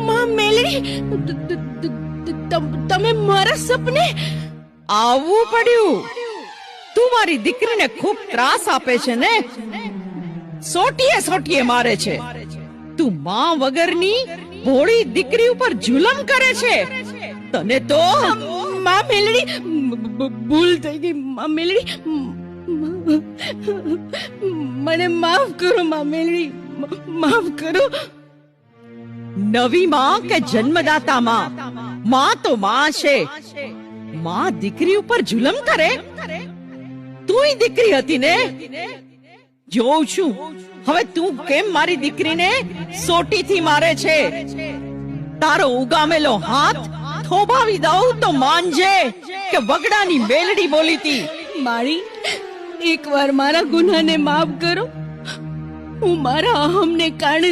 માં મેલડી, તમે મારા સપને આવવું પડ્યું. તું મારી દીકરીને ખૂબ ત્રાસ આપે છે ને, સોટીએ સોટીએ મારે છે. તું માં વગરની ભોળી દીકરી ઉપર જુલમ કરે છે. તને તો માં મેલડી, ભૂલ થઈ ગઈ માં મેલડી, મને માફ કરો માં મેલડી, માફ કરો. નવી માં કે જન્મદાતા માં, માં તો માં છે. માં દીકરી ઉપર જુલમ કરે? તુંય દીકરી હતી ને. જોઉં છું હવે તું કેમ મારી દીકરીને સોટીથી મારે છે. તારો ઉગામેલો હાથ થોભાવી દઉં તો માનજે કે વગડાની મેલડી બોલી તી. મારી એકવાર મારા ગુનાને માફ કરો. હું મારા અહમને કારણે